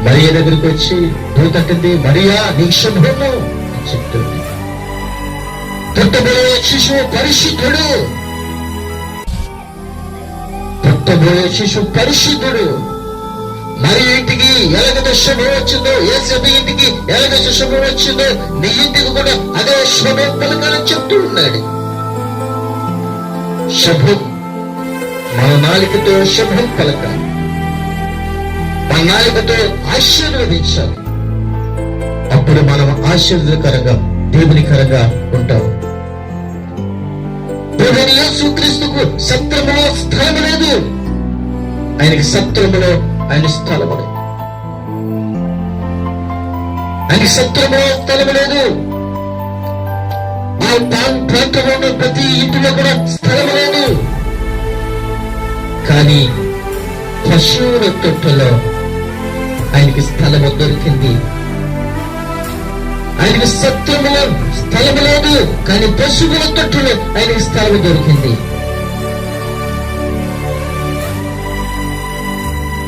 మరియ దగ్గరికి వచ్చి దూత అంటుంది, మరియా నీకు శుభము అని చెప్తుంది. పుట్టబోయే శిశువు పరిశుద్ధుడు, పుట్టబోయే శిశువు పరిశుద్ధుడు. మరి ఇంటికి ఎలాగైతే శుభం వచ్చిందో, యేసయ్య ఇంటికి ఎలాగైతే శుభం వచ్చిందో నీ ఇంటికి కూడా అదే శుభం పలకాలని చెప్తూ ఉన్నాడు. శుభం మన నాలుకతో శుభం పలకాలి, మన నాలుకతో ఆశీర్వదించాలి. అప్పుడు మనం ఆశీర్వదకరంగా దేవునికరంగా ఉంటాం. ప్రభువైన యేసుక్రీస్తుకు సత్రములో స్థలం లేదు, ఆయనకి సత్రములో ఆయన స్థలము లేదు, ఆయనకి సత్రములో స్థలము లేదు. ఆ ప్రాంతంలో ఉన్న ప్రతి ఇంటిలో కూడా స్థలము లేదు. కానీ పశువుల తొట్టులో ఆయనకి స్థలము దొరికింది. ఆయనకి సత్రములో స్థలము లేదు, కానీ పశువుల తొట్టులో ఆయనకి స్థలము దొరికింది.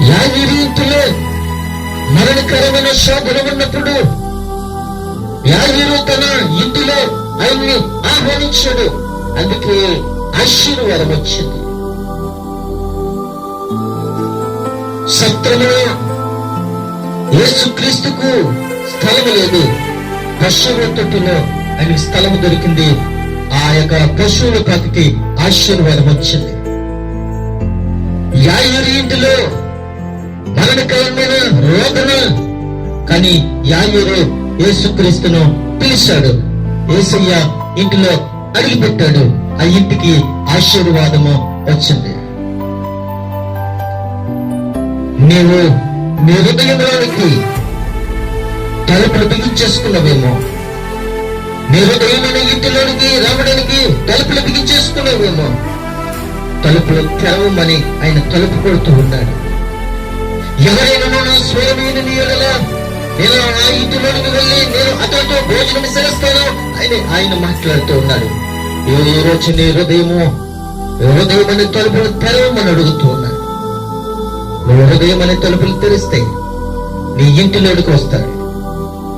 యాజీరు ఇంటిలో మరణకరమైన శోధన ఉన్నప్పుడు యాజీరు తన ఇంటిలో ఆయన్ని ఆహ్వానించాడు, అందుకే ఆశీర్వాదం వచ్చింది. సత్రములో యేసుక్రీస్తుకు స్థలము లేదు, పశువుల తొట్టులో ఆయనకి స్థలము దొరికింది. ఆ యొక్క పశువుల పాతికి ఆశీర్వాదం వచ్చింది. యాజీరు ఇంటిలో మరణకరమైన రోగన, కానీ యాజీరు యేసుక్రీస్తును పిలిచాడు, యేసయ్య ఇంటిలో అడిగిపెట్టాడు, ఆ ఇంటికి ఆశీర్వాదము వచ్చింది. నీవు నీ హృదయంలోనికి తలుపులు బిగించేసుకున్నావేమో, నీ హృదయమైన ఇంటిలోనికి రావడానికి తలుపులు బిగించేసుకున్నావేమో. తలుపులు తెరవమని ఆయన తలుపు కొడుతూ ఉన్నాడు. ఎవరైనా నా స్వరమైన నేను ఆ ఇంటిలోనికి వెళ్ళి నేను అతనితో భోజనం చేస్తాను అని ఆయన మాట్లాడుతూ ఉన్నాడు. ఈ రోజు నీ హృదయం అనే తలుపులు తెరవమని అడుగుతూ ఉన్నాడు. నువ్వు హృదయం అనే తలుపులు తెరిస్తే నీ ఇంటిలోనికి వస్తాడు.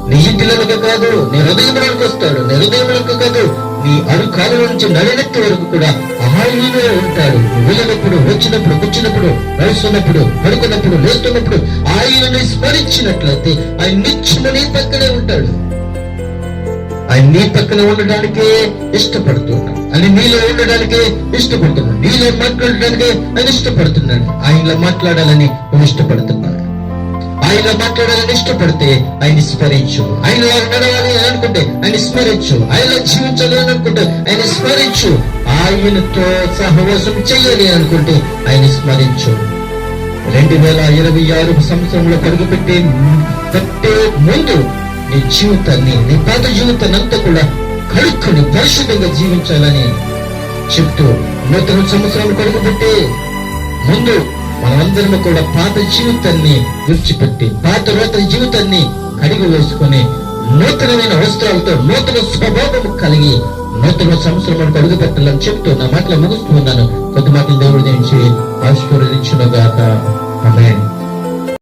నీ ఇంటిలోనికి కాదు, నీ హృదయంలోనికి వస్తాడు. నీ హృదయంలోకి కాదు, నీ అరుకాల నుంచి నడినెత్తి వరకు కూడా ఆయనే ఉంటాడు. వెళ్ళినప్పుడు, వచ్చినప్పుడు, కూర్చున్నప్పుడు, నడుస్తున్నప్పుడు, పడుకున్నప్పుడు, లేస్తున్నప్పుడు ఆయనని స్మరించినట్లయితే ఆయన నిత్యము నీ పక్కనే ఉంటాడు. ఆయన నీ పక్కన ఉండడానికే ఇష్టపడుతున్నాడు, ఆయన నీలో ఉండడానికే ఇష్టపడుతున్నాడు, నీలో మాట్లాడడానికి ఆయన ఇష్టపడుతున్నాడు. ఆయనలో మాట్లాడాలని నువ్వు ఇష్టపడుతున్నాడు. ఆయనలో మాట్లాడాలని ఇష్టపడితే ఆయన స్మరించు. ఆయన నడవాలి అని అనుకుంటే ఆయన స్మరించు. ఆయన జీవించాలి అని అనుకుంటే ఆయన స్మరించు. ఆయనతో సహవాసం చెయ్యాలి అనుకుంటే ఆయన స్మరించు. 2026 సంవత్సరంలో పరుగుపెట్టే ముందు నీ జీవితాన్ని, నీ పాత జీవితాన్ని అంతా కూడా కడుక్కుని పరిశుద్ధంగా జీవించాలని చెప్తూ నూతన సంవత్సరాలు పరుగుపెట్టే ముందు మనమందరం కూడా పాత జీవితాన్ని విడిచిపెట్టి నూతన జీవితాన్ని కడిగి వేసుకుని నూతనమైన వస్త్రాలతో నూతన స్వభావం కలిగి నూతన సంవత్సరం అడుగు పెట్టాలని చెప్తూ నా మాటలు ముగుస్తూ ఉన్నాను. కొద్ది మాటలు దేవుడి నుంచి ఆశీర్వదించును గాక. ఆమేన్.